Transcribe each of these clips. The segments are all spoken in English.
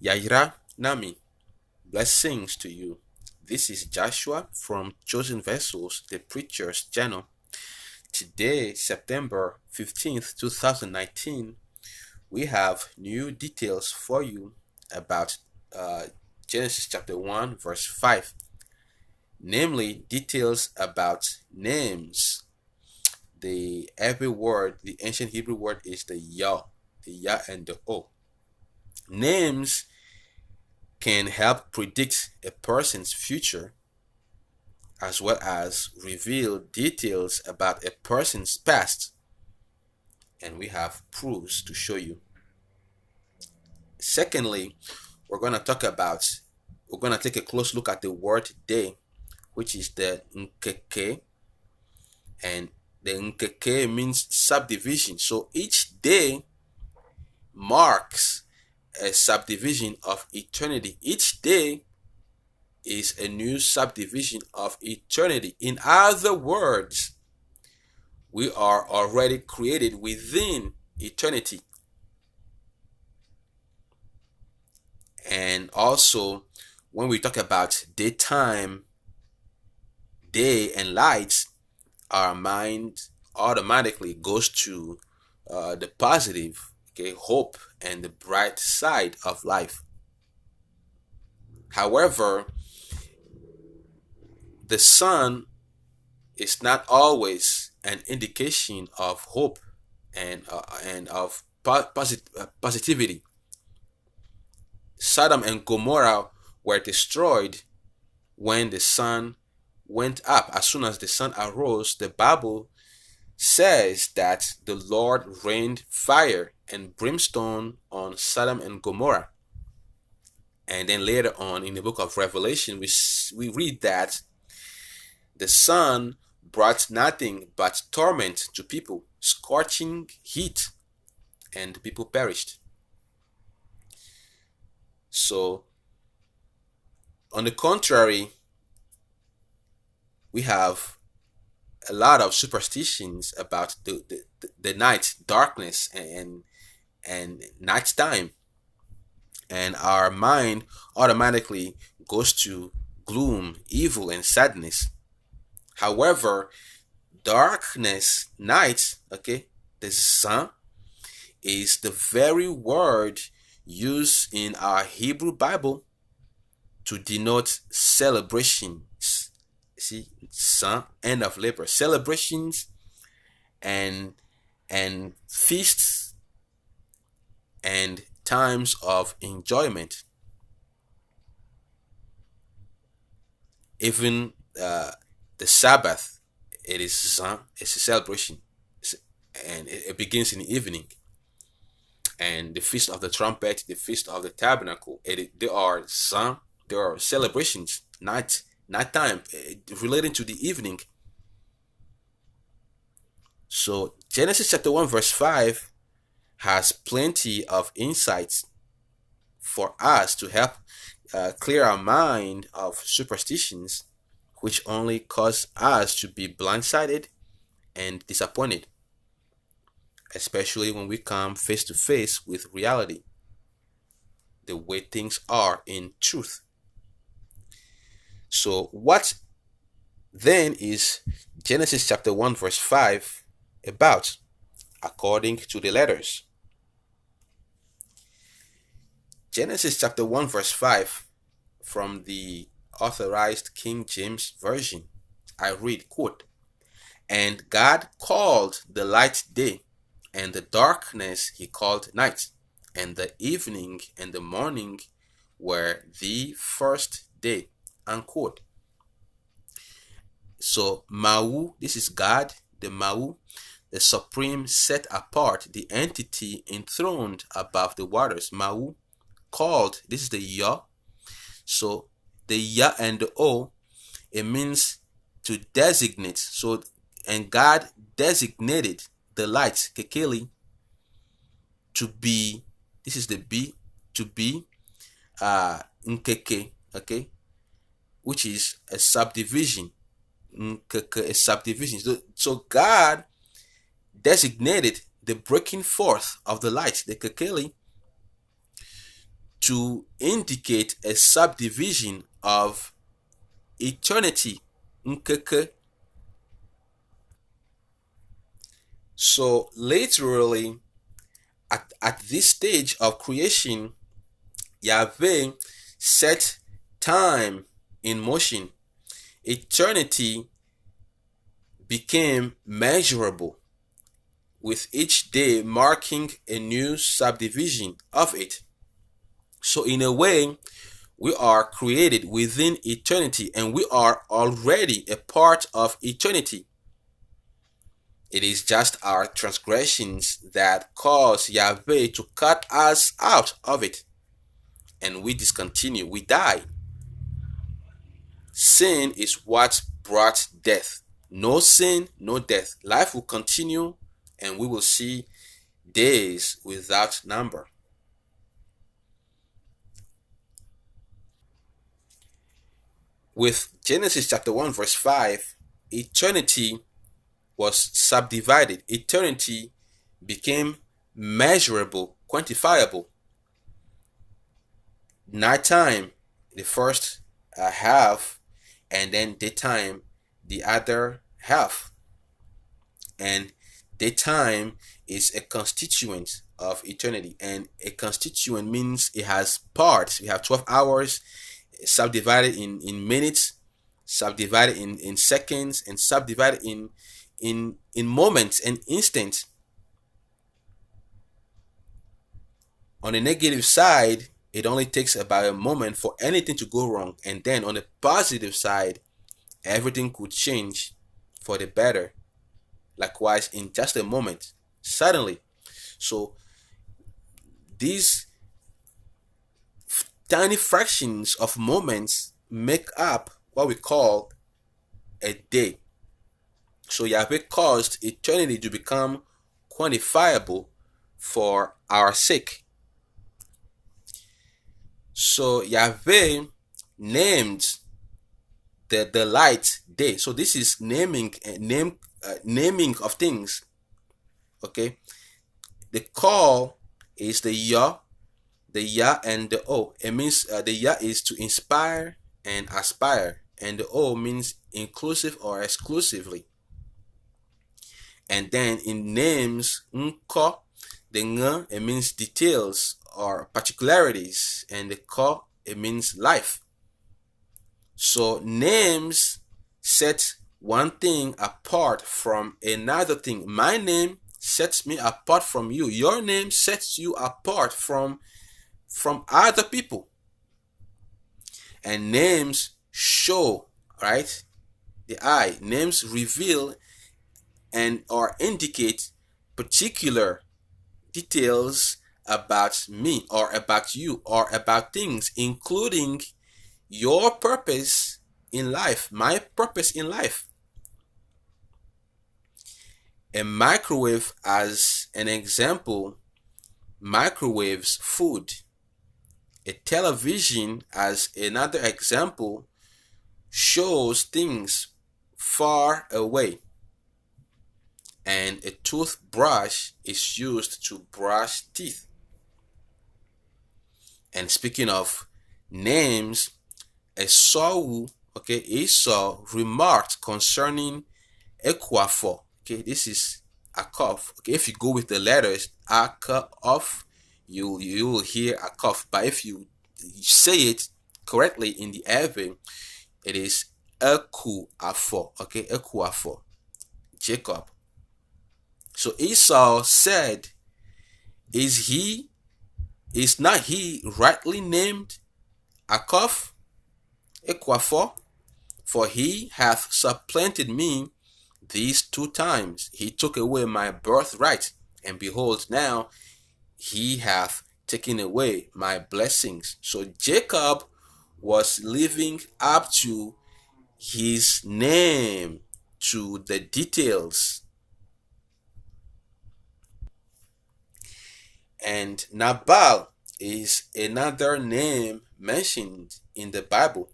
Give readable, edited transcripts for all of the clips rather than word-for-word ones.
Yaira Nami, blessings to you. This is Joshua from Chosen Vessels, the Preacher's Channel. Today, September 15th, 2019, we have new details for you about uh, Genesis chapter 1, verse 5, namely details about names. The ancient Hebrew word is the Yah and the O. Names can help predict a person's future as well as reveal details about a person's past, and we have proofs to show you. Secondly, we're going to take a close look at the word day, which is the nkeke, and the nkeke means subdivision. So each day marks a subdivision of eternity. Each day is a new subdivision of eternity. In other words, we are already created within eternity. And also, when we talk about daytime, day and lights, our mind automatically goes to the positive, okay, hope and the bright side of life. However, the sun is not always an indication of hope and of positivity. Sodom and Gomorrah were destroyed when the sun went up. As soon as the sun arose, the Bible says that the Lord rained fire and brimstone on Sodom and Gomorrah. And then later on in the book of Revelation, we read that the sun brought nothing but torment to people, scorching heat, and people perished. So, on the contrary, we have a lot of superstitions about the night, darkness, and nighttime, and our mind automatically goes to gloom, evil, and sadness. However, darkness, night, okay, the sun is the very word used in our Hebrew Bible to denote celebrations. See, sun, end of labor, celebrations and feasts and times of enjoyment. Even the Sabbath, it is sun, it's a celebration, and it begins in the evening. And the feast of the trumpet, the feast of the tabernacle, there are celebrations, nighttime, relating to the evening. So Genesis chapter 1 verse 5 has plenty of insights for us to help clear our mind of superstitions, which only cause us to be blindsided and disappointed, especially when we come face to face with reality, the way things are in truth. So, what then is Genesis chapter 1, verse 5 about, according to the letters? Genesis chapter 1, verse 5 from the Authorized King James Version. I read, quote, "And God called the light day, and the darkness he called night, and the evening and the morning were the first day," unquote. So Mau, this is God, the Mau, the supreme, set apart, the entity enthroned above the waters. Mau called, this is the Yah. So the Yah and the O, it means to designate. So, and God designated the light, Kekeli, to be, this is the B, to be Nkeke, okay, which is a subdivision. Nkeke, a subdivision. So God designated the breaking forth of the light, the Kekeli, to indicate a subdivision of eternity. Nkeke. So literally, at this stage of creation, Yahweh set time in motion. Eternity became measurable, with each day marking a new subdivision of it. So, in a way, we are created within eternity and we are already a part of eternity. It is just our transgressions that cause Yahweh to cut us out of it, and we discontinue, we die. Sin is what brought death. No sin, no death. Life will continue and we will see days without number. With Genesis chapter 1 verse 5, eternity was subdivided. Eternity became measurable, quantifiable. Nighttime, the first half, and then daytime, the other half. And daytime is a constituent of eternity, and a constituent means it has parts. We have 12 hours subdivided in minutes, subdivided in seconds, and subdivided in moments and instants. On the negative side, it only takes about a moment for anything to go wrong, and then on the positive side, everything could change for the better. Likewise, in just a moment, suddenly. So these tiny fractions of moments make up what we call a day. So Yahweh caused eternity to become quantifiable for our sake. So Yahweh named the light day. So this is naming of things. Okay, the call is the Yah, and the O. It means the Yah is to inspire and aspire, and the O means inclusive or exclusively. And then in names, Nko, the Ng, it means details or particularities, and the Ko, it means life. So names set one thing apart from another thing. My name sets me apart from you. Your name sets you apart from other people. And names show, right? The eye. Names reveal and or indicate particular details about me or about you or about things, including your purpose in life, my purpose in life. A microwave, as an example, microwaves food. A television, as another example, shows things far away. And a toothbrush is used to brush teeth. And speaking of names, Esau remarked concerning Ekwafor. Okay, this is Akov. Okay, if you go with the letters Akov, you will hear Akov. But if you say it correctly in the Yave, it is Ekuafo. Okay, Ekuafo. Jacob. So Esau said, Is not he rightly named Akov, Ekwafor? For he hath supplanted me these 2 times. He took away my birthright, and behold, now he hath taken away my blessings. So Jacob was living up to his name, to the details. And Nabal is another name mentioned in the Bible.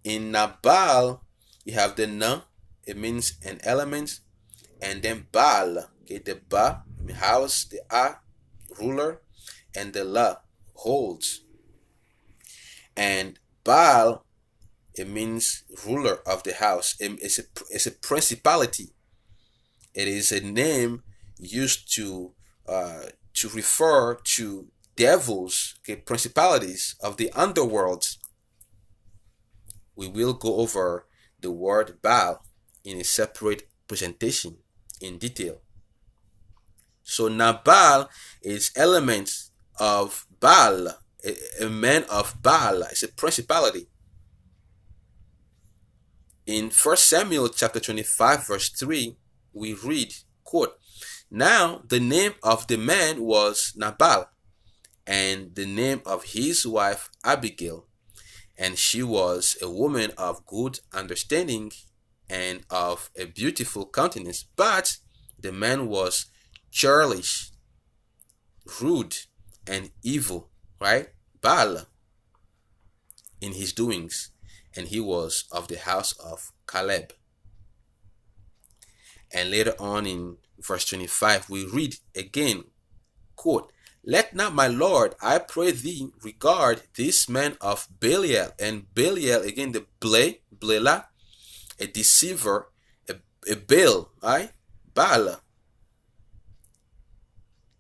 In Nabal, you have the Na, it means an element, and then Baal, okay, the Ba, house, the A, ruler, and the La, holds. And Baal, it means ruler of the house. It's a principality. It is a name used to refer to devils, okay, principalities of the underworld. We will go over the word Baal in a separate presentation in detail. So Nabal is elements of Baal, a man of Baal. It's a principality. In 1 Samuel chapter 25 verse 3, we read, quote, "Now the name of the man was Nabal, and the name of his wife Abigail, and she was a woman of good understanding and of a beautiful countenance. But the man was churlish, rude, and evil," right? Baal in his doings, and he was of the house of Caleb. And later on in verse 25, we read again, quote, "Let not my Lord, I pray thee, regard this man of Belial." And Belial, again, the Blela, a deceiver, a Baal, right? Baal.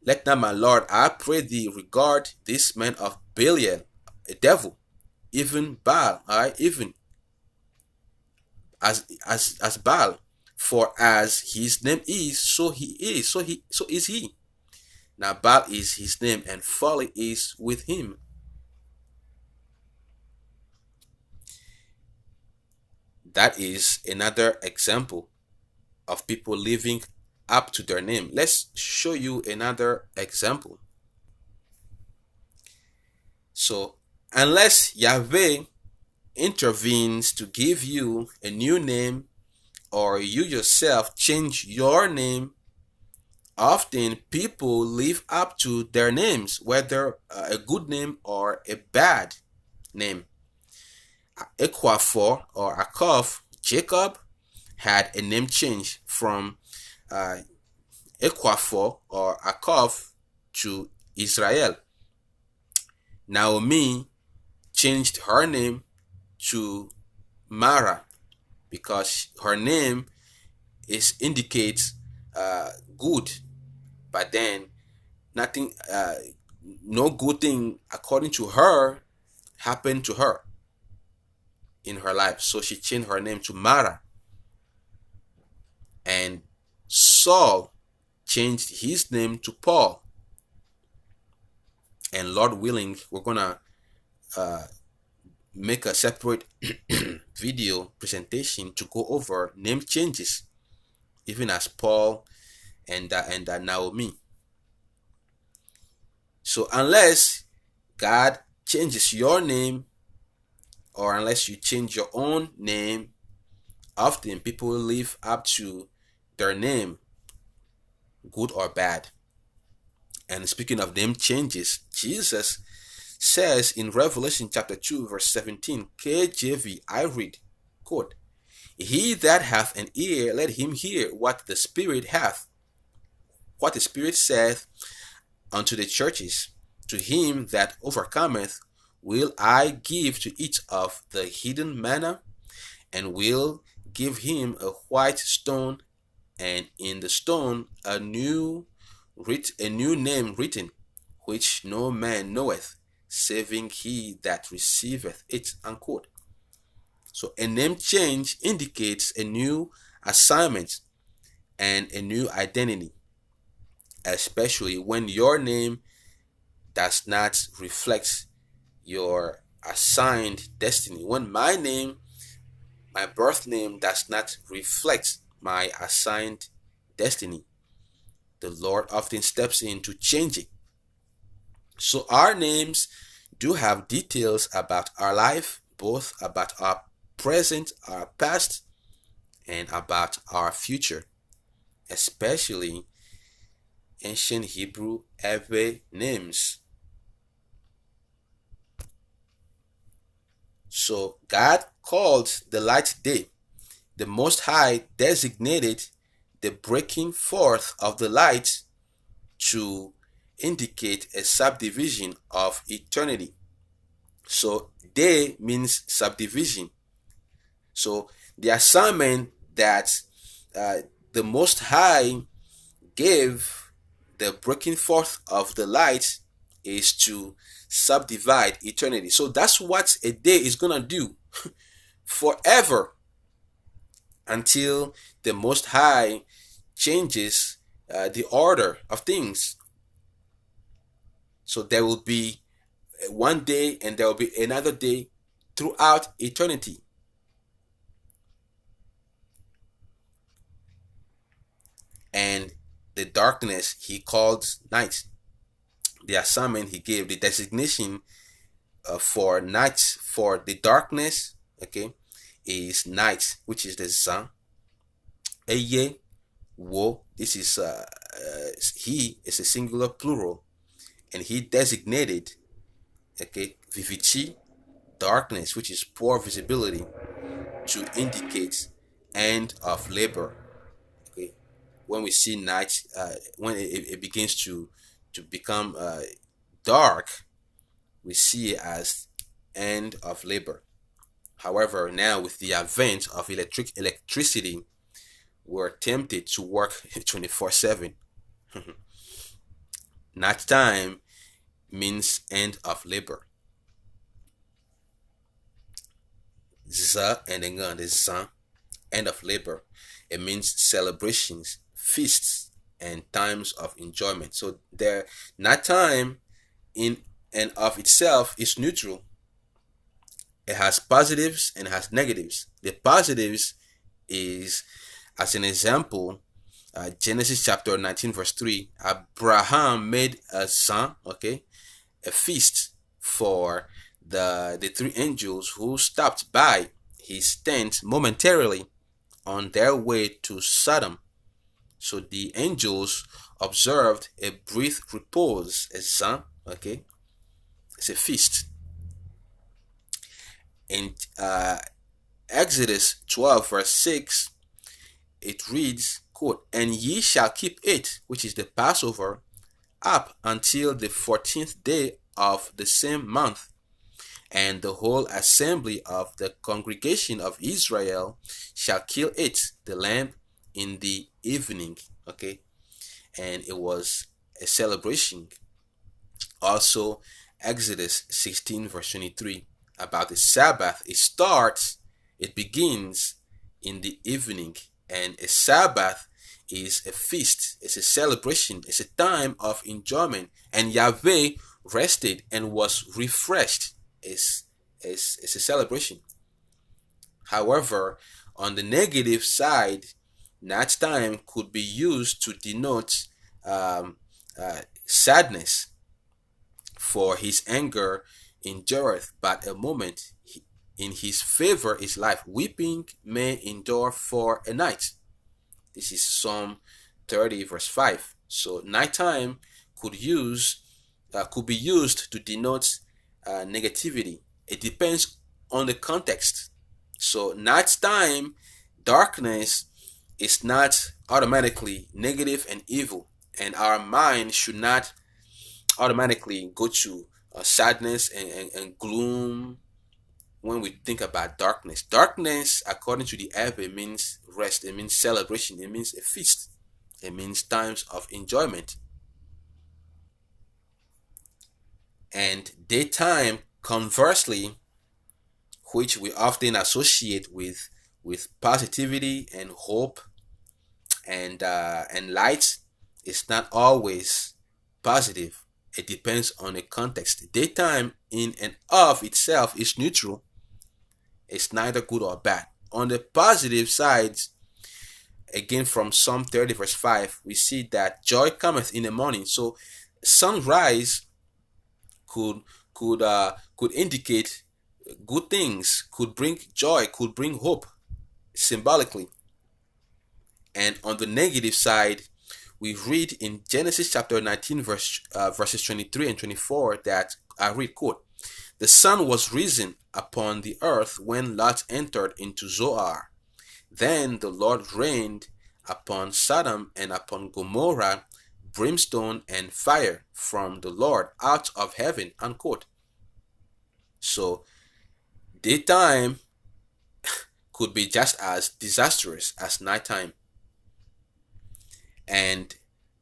"Let not my Lord, I pray thee, regard this man of Belial, a devil, even Baal, right? Even as Baal. For as his name is, so he is, so is he. Now Baal is his name, and folly is with him." That is another example of people living up to their name. Let's show you another example. So, unless Yahweh intervenes to give you a new name, or you yourself change your name, often people live up to their names, whether a good name or a bad name. Ekwafor or Akov, Jacob, had a name change from Ekwafor or Akov to Israel. Naomi changed her name to Mara because her name indicates good, but then nothing, no good thing according to her happened to her in her life, so she changed her name to Mara. And Saul changed his name to Paul. And Lord willing, we're gonna make a separate video presentation to go over name changes, even as Paul and Naomi. So unless God changes your name, or unless you change your own name, often people live up to their name, good or bad. And speaking of name changes, Jesus says in Revelation chapter 2 verse 17, KJV, I read, quote, "He that hath an ear, let him hear what the Spirit saith unto the churches. To him that overcometh will I give to eat of the hidden manna, and will give him a white stone, and in the stone a new name written, which no man knoweth, saving he that receiveth it." Unquote. So a name change indicates a new assignment and a new identity, especially when your name does not reflect your assigned destiny. When my birth name does not reflect my assigned destiny, the Lord often steps in to change it. So our names do have details about our life, both about our present, our past, and about our future, especially ancient Hebrew Yave names. So God called the light day. The Most High designated the breaking forth of the light to indicate a subdivision of eternity. So day means subdivision. So the assignment that uh, the Most High gave the breaking forth of the light is to subdivide eternity. So that's what a day is gonna do forever until the Most High changes the order of things. So there will be one day and there will be another day throughout eternity. And the darkness he called night. The assignment he gave, the designation for night, for the darkness, okay, is night, which is the sun. Eye, wo, this is he is a singular plural, and he designated, okay, vivici, darkness, which is poor visibility, to indicate end of labor. Okay, when we see night, when it begins to become dark, we see it as end of labor. However, now with the advent of electricity, we're tempted to work 24/7. Night time means end of labor. Z and then the zan, end of labor. It means celebrations, feasts, and times of enjoyment. So the night time in and of itself is neutral. It has positives and it has negatives. The positives is, as an example, Genesis chapter 19 verse 3, Abraham made a son, okay, a feast for the three angels who stopped by his tent momentarily on their way to Sodom. So the angels observed a brief repose, a son, okay, it's a feast. In Exodus 12 verse 6, it reads, quote, "And ye shall keep it," which is the Passover, "up until the 14th day of the same month. And the whole assembly of the congregation of Israel shall kill it, the lamb, in the evening." Okay, and it was a celebration. Also, Exodus 16 verse 23 about the Sabbath. It begins in the evening, and a Sabbath is a feast, it's a celebration, it's a time of enjoyment, and Yave rested and was refreshed. It's a celebration. However, on the negative side, night time could be used to denote sadness. For his anger endureth but a moment, in his favor is life. Weeping may endure for a night. This is Psalm 30 verse 5. So nighttime could be used to denote negativity. It depends on the context. So nighttime darkness is not automatically negative and evil, and our mind should not automatically go to sadness and gloom when we think about darkness. Darkness, according to the Yave, means rest, it means celebration, it means a feast, it means times of enjoyment. And daytime, conversely, which we often associate with positivity and hope and light, is not always positive. It depends on the context. Daytime in and of itself is neutral. It's neither good or bad. On the positive side, again from Psalm 30 verse 5, we see that joy cometh in the morning. So sunrise could could indicate good things, could bring joy, could bring hope symbolically. And on the negative side, we read in Genesis chapter 19 verses 23 and 24 that I read, quote, "The sun was risen upon the earth when Lot entered into Zoar. Then the Lord rained upon Sodom and upon Gomorrah brimstone and fire from the Lord out of heaven," unquote. So daytime could be just as disastrous as nighttime. And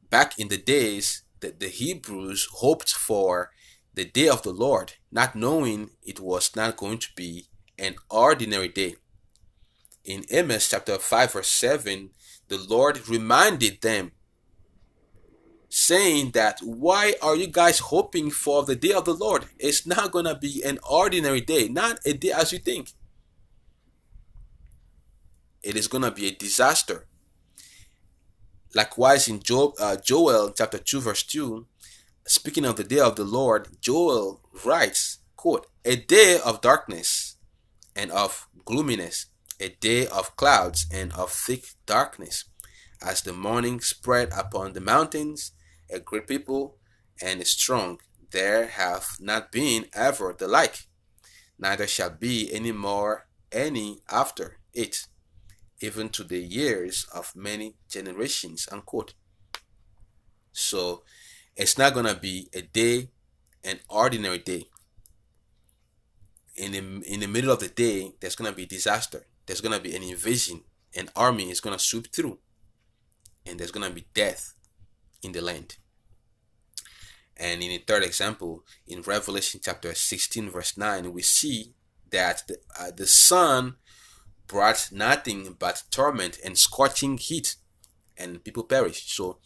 back in the days that the Hebrews hoped for the day of the Lord, not knowing it was not going to be an ordinary day. In Amos chapter 5 verse 7, the Lord reminded them, saying that, why are you guys hoping for the day of the Lord? It's not going to be an ordinary day, not a day as you think. It is going to be a disaster. Likewise, in Joel chapter 2 verse 2, speaking of the day of the Lord, Joel writes, quote, a day of darkness and of gloominess, a day of clouds and of thick darkness, as the morning spread upon the mountains, a great people and strong, there hath not been ever the like, neither shall be any more any after it, even to the years of many generations, unquote. So it's not gonna be a day, an ordinary day. In the middle of the day, there's gonna be disaster. There's gonna be an invasion. An army is gonna sweep through, and there's gonna be death in the land. And in the third example, in Revelation chapter 16, verse 9, we see that the sun brought nothing but torment and scorching heat, and people perish. So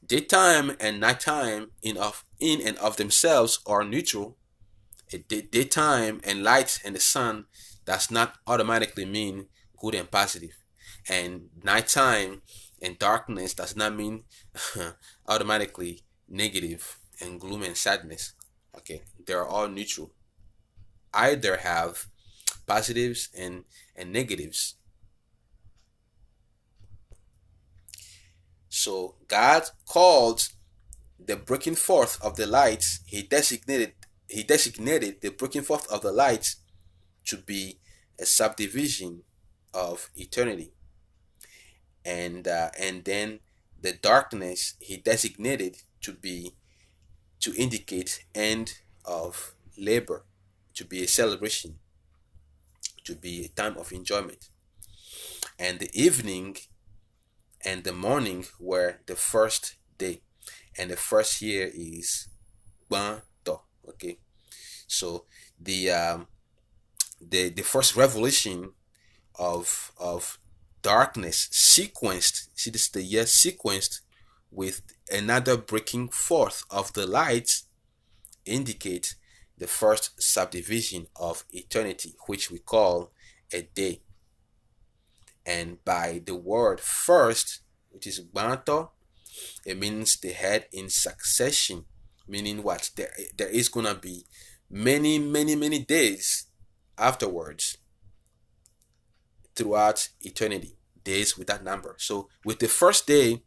daytime and nighttime in and of themselves are neutral. Daytime and light and the sun does not automatically mean good and positive, and nighttime and darkness does not mean automatically negative and gloom and sadness. Okay, they are all neutral. Either have positives and negatives. So God called the breaking forth of the light. He designated the breaking forth of the light to be a subdivision of eternity, and then the darkness he designated to indicate end of labor, to be a celebration, to be a time of enjoyment. And the evening and the morning were the first day, and the first year is Banto. Okay, so the first revelation of darkness sequenced. See, this is the year sequenced with another breaking forth of the light, indicate the first subdivision of eternity, which we call a day. And by the word first, which is Banto, it means the head in succession, meaning what? There is gonna be many days afterwards throughout eternity, days without number. So with the first day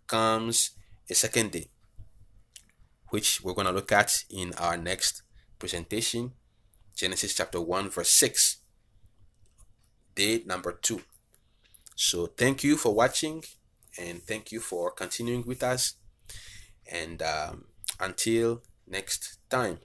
comes a second day, which we're gonna look at in our next presentation, Genesis chapter 1 verse 6, day number 2. So thank you for watching, and thank you for continuing with us, and until next time.